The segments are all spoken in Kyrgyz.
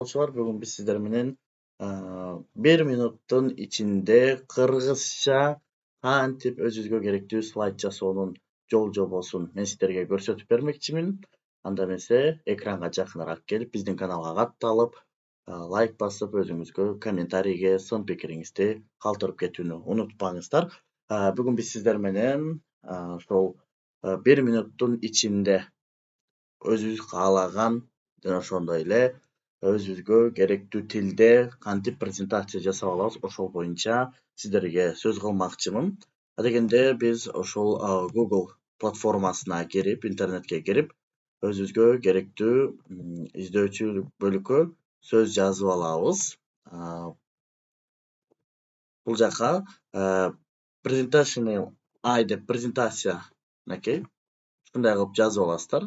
Arkadaşlar bugün biz sizler menен 1 minuttun içinde kırgızça kантип өзүбүзгө керектүү слайд жасоонун жол жобосун мен сиздерге көрсөтүп бермекчимин. Анда эмесе экранга жакыныраак келип, биздин каналга катталып, лайк басып, өзүңүзгө комментарийге сын пикириңизди калтырып кетүүнү унутпаңыздар. Бүгүн биз сиздер менен ошол 1 минуттун ичинде өзүбүз каалаган жана ошондой эле өзүбүзгө керектүү тилде кантип презентация жасап алабыз, ошол боюнча сиздерге сөз кылмакчымын. Адегенде биз ошол Google платформасына кирип, интернетке кирип, өзүбүзгө керектүү издөөчү бөлүккө сөз жазып алабыз. Бул жака presentation I деп презентация мынакей ушундай кылып жазып аласыздар.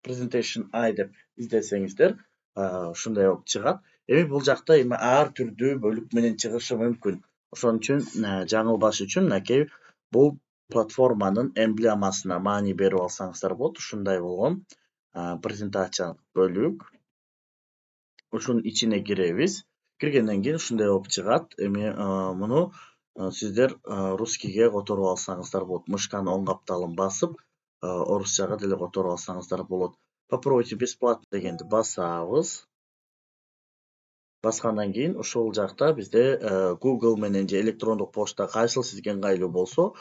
Presentation I деп издесеңиздер, ушундай болуп чыгат. Эми бул жакта эми ар түрдүү бөлүк менен чыгышы мүмкүн. Ошон үчүн жаңылбаш үчүн мынакей бул платформанын эмблемасына маани берип алсаңыздар болот. Ушундай болгон презентация бөлүк. Ушунун ичине киребиз. Киргенден кийин ушундай болуп чыгат. Эми муну сиздер русскийге которуп алсаңыздар болот. Мышканы оң капталын басып, орусчага деле которуп алсаңыздар болот. Попробуйте бесплатно дегенди басабыз. Баскандан кийин ошол жакта бизде Google менен же электрондук почта кайсыл сизге ыңгайлуу болсо,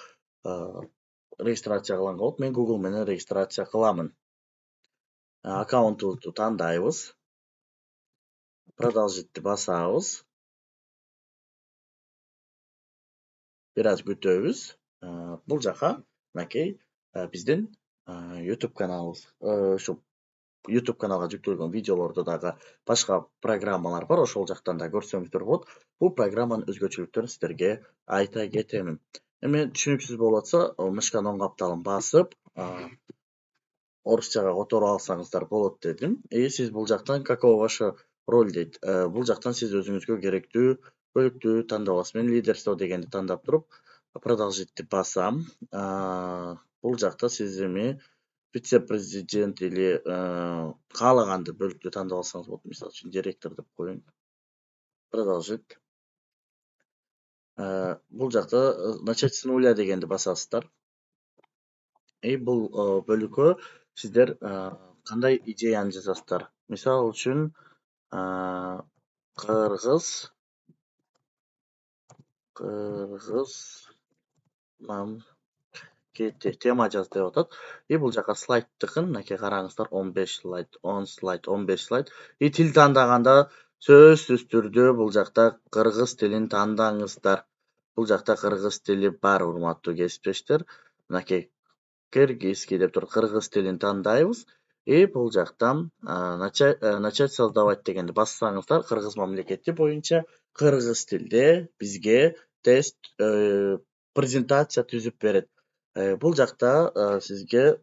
регистрация кылганга болот. Мен Google менен регистрация кыламын. Аккаунтубузду тандайбыз. Продолжитти басабыз. Бир аз күтөбүз. Бул жака мынакей биздин YouTube каналыбыз. Ушу YouTube каналга жүктөлгөн видеолордо дагы башка программалар бар, ошол жактан да көрсөңүздөр болот. Бул программанын өзгөчөлүктөрүн сиздерге айта кетемин. Эми түшүнүксүз болуп атса, мышканын оң капталын басып, орусчага которуп алсаңыздар болот дедим. Сиз бул жактан какова ваша роль дейт. Бул жактан сиз өзүңүзгө керектүү бөлүктү тандап аласыз. Мен лидерство дегенди тандап туруп, продолжитти басам. Бул жакта сиз эми вице-президент или каалаганды бөлүктү тандап алсаңыз болот. Мисалы үчүн директор деп коеюн. Продолжить. Бул жакта начать с нуля дегенди басасыздар. Бул бөлүккө сиздер кандай идеяны жазасыздар? Мисалы үчүн кыргыз тема жаз деп атат. Бул жака слайдтыкын мынакей караңыздар, 15 слайд, 10 слайд, 15 слайд. Тил тандаганда сөзсүз түрдө бул жакта кыргыз тилин тандаңыздар. Бул жакта кыргыз тили бар, урматтуу кесиптештер. Мынакей киргизский деп туруп кыргыз тилин тандайбыз. Бул жактан начать создавать дегенди бассаңыздар, кыргыз мамлекети боюнча кыргыз тилде бизге тест презентация түзүп берет. Бул жакта сизге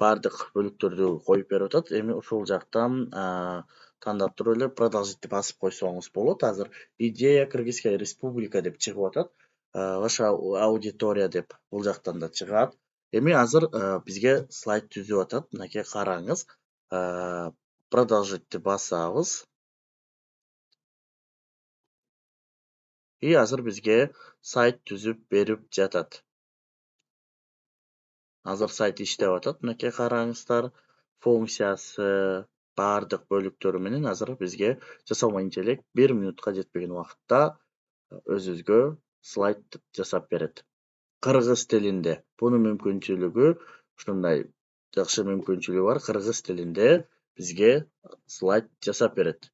бардык бөлүктөрдү коюп берип атат. Эми ушул жактан тандап туруп эле продолжитти басып койсоңуз болот. Азыр идея Кыргызская республика деп чыгып атат. Ваша аудитория деп бул жактан да чыгат. Эми азыр бизге слайд түзүп атат. Мынакей караңыз. Продолжитти басабыз. Азыр бизге сайт түзүп берип жатат. Азыр сайт иштеп атат. Мынакей караңыздар. Функциясы бардык бөлүктөрү менен азыр бизге жасалма интеллект 1 минутка жетпеген убакытта өзүбүзгө слайд жасап берет. Кыргыз тилинде. Бунун мүмкүнчүлүгү ушундай жакшы мүмкүнчүлүгү бар. Кыргыз тилинде бизге слайд жасап берет.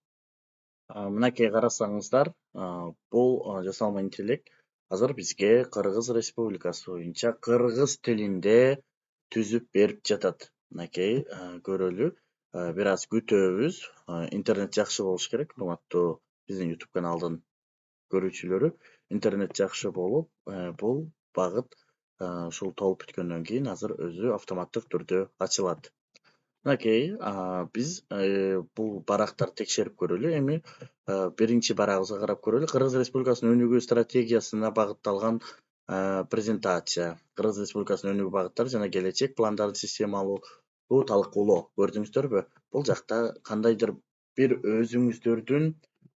Мынакей карасаңыздар, бул жасалма интеллект азыр бизге Кыргыз Республикасы боюнча кыргыз тилинде түзүп берип жатат. Мынакей көрөлү. Бир аз күтөбүз. Интернет жакшы болуш керек, урматтуу биздин YouTube каналдын көрүүчүлөрү. Интернет жакшы болуп, бул багыт ушул толуп бүткөндөн кийин азыр өзү автоматтык түрдө ачылат. Мынакей, биз бул барактарды текшерип көрөлү. Эми биринчи барагыбызга карап көрөлү. Кыргыз Республикасынын өнүгүү стратегиясына багытталган презентация. Кыргыз Республикасынын өнүгүү багыттары жана келечек пландарын системалуу бул талкуулоо көрдүңүздөрбү? Бул жакта кандайдыр бир өзүңүздөрдүн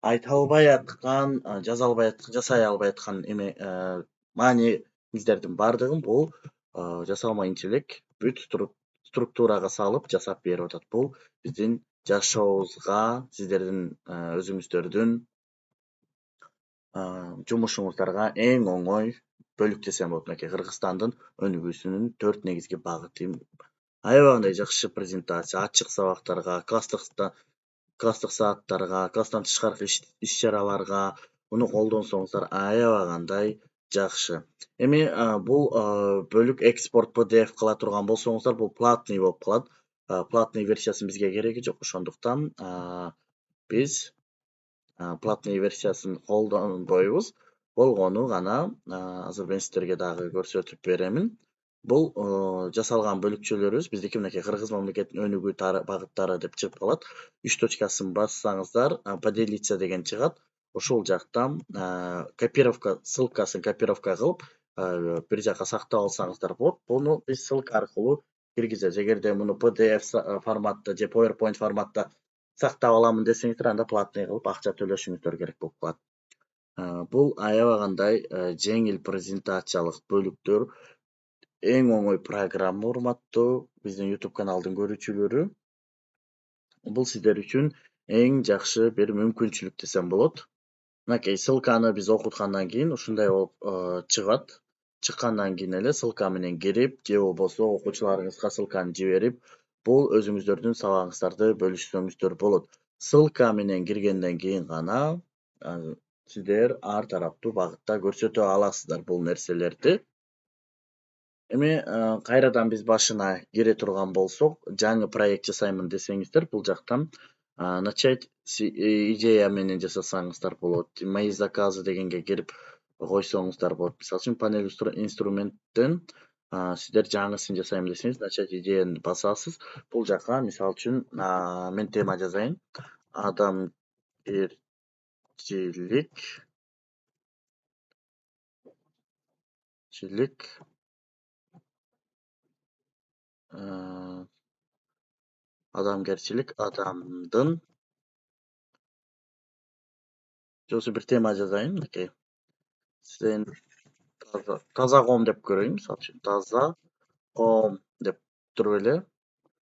айта албай аткан, жасай албай аткан эме мааниңиздердин баардыгын бул жасалма интеллект бүт структурага салып жасап берип атат. Бул биздин жашообузга, сиздердин өзүңүздөрдүн жумушуңуздарга эң оңой бөлүк десем болот. Мынакей Кыргызстандын өнүгүүсүнүн 4 негизги багыты. Аябагандай жакшы презентация, ачык сабактарга, класстык сааттарга, класстан тышкаркы иш-чараларга муну колдонсоңуздар аябагандай жакшы. Эми бул бөлүк экспорт PDF кыла турган болсоңуздар, бул платный болуп калат. Платный версиясынын бизге кереги жок. Ошондуктан биз платный версиясын колдонбойбуз. Болгону гана азыр мен сиздерге дагы көрсөтүп беремин. Бул жасалган бөлүкчөлөрүбүз биздики мынакей Кыргыз мамлекетинин өнүгүү багыттары деп чыгып калат. 3 точкасын бассаңыздар, поделиться деген чыгат. Ошол жактан копировка, ссылкасын копировка кылып бир жака сактап алсаңыздар болот. Буну биз ссылка аркылуу киргизебиз. Эгерде муну PDF форматта же PowerPoint форматта сактап аламын десеңиздер, анда платный кылып акча төлөшүңүздөр керек болуп калат. Бул аябагандай жеңил презентациялык бөлүктөр, эң оңой программа, урматтуу биздин YouTube каналдын көрүүчүлөрү. Бул сиздер үчүн эң жакшы бир мүмкүнчүлүк десем болот. Мынакей ссылканы биз окуткандан кийин ушундай болуп чыгат. Чыккандан кийин эле ссылка менен кирип, же болбосо окуучуларыңызга ссылканы жиберип, бул өзүңүздөрдүн сабагыңыздарды бөлүшсөңүздөр болот. Ссылка менен киргенден кийин гана сиздер ар тараптуу багытта көрсөтө аласыздар бул нерселерди. Эми кайрадан биз башына кире турган болсок, жаңы проект жасаймын десеңиздер, бул жактан начать идея менен жасасаңыздар болот. Мои заказы дегенге кирип койсоңуздар болот. Мисалы үчүн панель инструменттен сиздер жаңысын жасайм десеңиз, начать идеяны басасыз. Бул жака мисалы үчүн мен тема жазайын. Адамгерчилик адамдын же бир тема жазайын. Мынакей сен таза коом деп көрөйүн. Мисалы үчүн таза коом деп туруп эле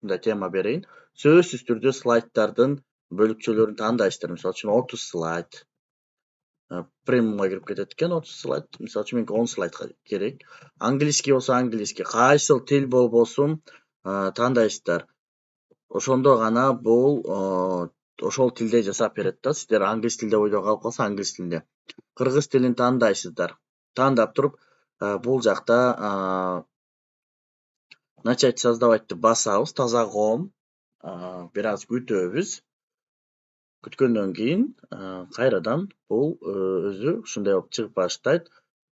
мындай тема берейин. Сөзсүз түрдө слайддардын бөлүкчөлөрүн тандайсыздар. Мисалы үчүн 30 слайд. Премиумга кирип кетет экен 30 слайд. Мисалы үчүн меники 10 слайдга керек. Английский болсо английский, кайсыл тил болбосун тандайсыздар. Ошондо гана бул ошол тилде жасап берет да. Сиздер англис тилде ойдо калып калса, англис тилинде. Кыргыз тилин тандайсыздар. Тандап туруп, бул жакта начать создаватьты басабыз, таза коом. Бир аз күтөбүз. Күткөндөн кийин кайрадан бул өзү ушундай болуп чыгып баштайт.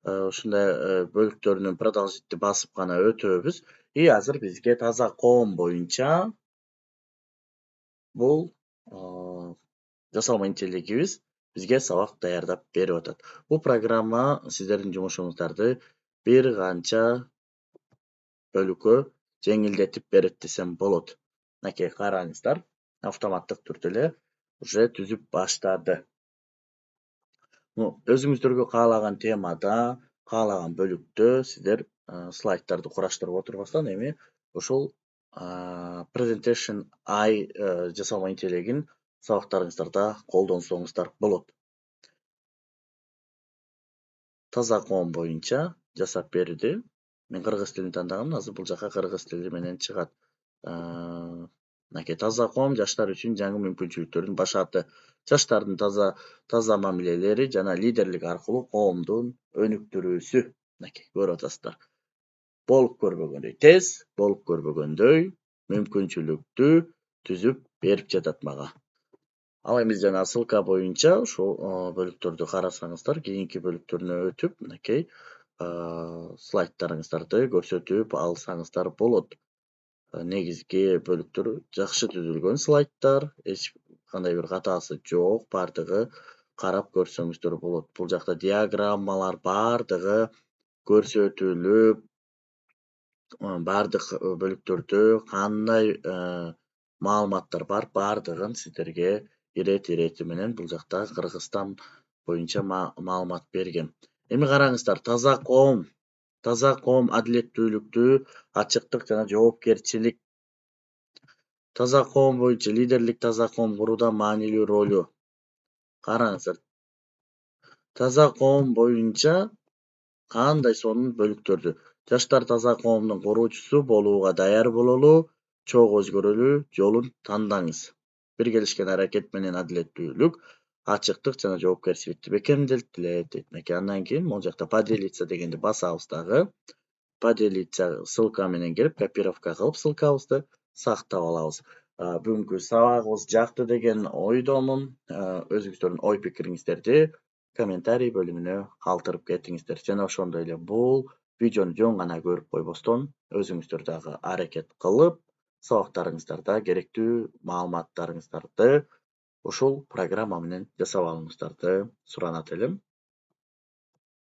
Ушундай бөлүктөрүнүн продолжительди басып гана өтөбүз. И азыр бизге таза коом боюнча бул жасалма интеллигибиз бизге сабак даярдап берип атат. Бул программа сиздердин жумушуңуздарды бир канча бөлүккө жеңилдетип берет десем болот. Мынакей караңыздар, автоматтык түрдө эле уже түзүп баштады. Өзүңүздөргө каалаган темада, каалаган бөлүктө сиздер слайддарды кураштырып отурбастан эми ошол Presentation AI жасалма интеллигин сабактарыңыздарда колдонсоңуздар болот. Таза коом боюнча жасап берди. Мен кыргыз тилин тандагам, азыр бул жака кыргыз тили менен чыгат. Мынакей таза коом жаштар үчүн жаңы мүмкүнчүлүктөрдүн башаты. Жаштардын таза мамилелери жана лидерлик аркылуу коомдун өнүктүрүүсү. Мынакей көрүп атасыздар. Болуп көрбөгөндөй тез, болуп көрбөгөндөй мүмкүнчүлүктү түзүп берип жатат мага. Ал эми жана ссылка боюнча ошол бөлүктөрдү карасаңыздар, кийинки бөлүктөрүнө өтүп, мынакей слайддарыңыздарды көрсөтүп алсаңыздар болот. Негизги бөлүктөр жакшы түзүлгөн слайддар, эч кандай бир катаасы жок, бардыгы карап көрсөңүздөр болот. Бул жакта диаграммалар бардыгы көрсөтүлүп, бардык бөлүктөрдө кандай маалыматтар бар, бардыгын сиздерге ирети менен бул жакта Кыргызстан боюнча маалымат берген. Эми караңыздар, таза коом адилеттүүлүктү, ачыктык жана жоопкерчилик. Таза коом боюнча лидерлик таза коом курууда маанилүү ролу. Караңыздар, таза коом боюнча кандай сонун бөлүктөрдү. Жаштар таза коомдун куруучусу болууга даяр бололу, чогуу өзгөрөлүү жолун тандаңыз. Биргелишкен аракет менен адилеттүүлүк, ачыктык жана жоопкерчиликти бекемдеттилет дейт мекен. Андан кийин могул жакта поделиться дегенди басабыз дагы. Поделиться ссылка менен келип, копировка кылып ссылкабызды сактап алабыз. Бүгүнкү сабагыбыз жакты деген ойдомун. Өзүңүздөрдүн ой пикириңиздерди комментарий бөлүмүнө калтырып кетиңиздер. Жана ошондой эле бул видеону жөн гана көрүп койбостон, өзүңүздөр дагы аракет кылып, сабактарыңыздарда керектүү маалыматтарыңыздарды ушул программа менен жасап алууңуздарды суранат элем.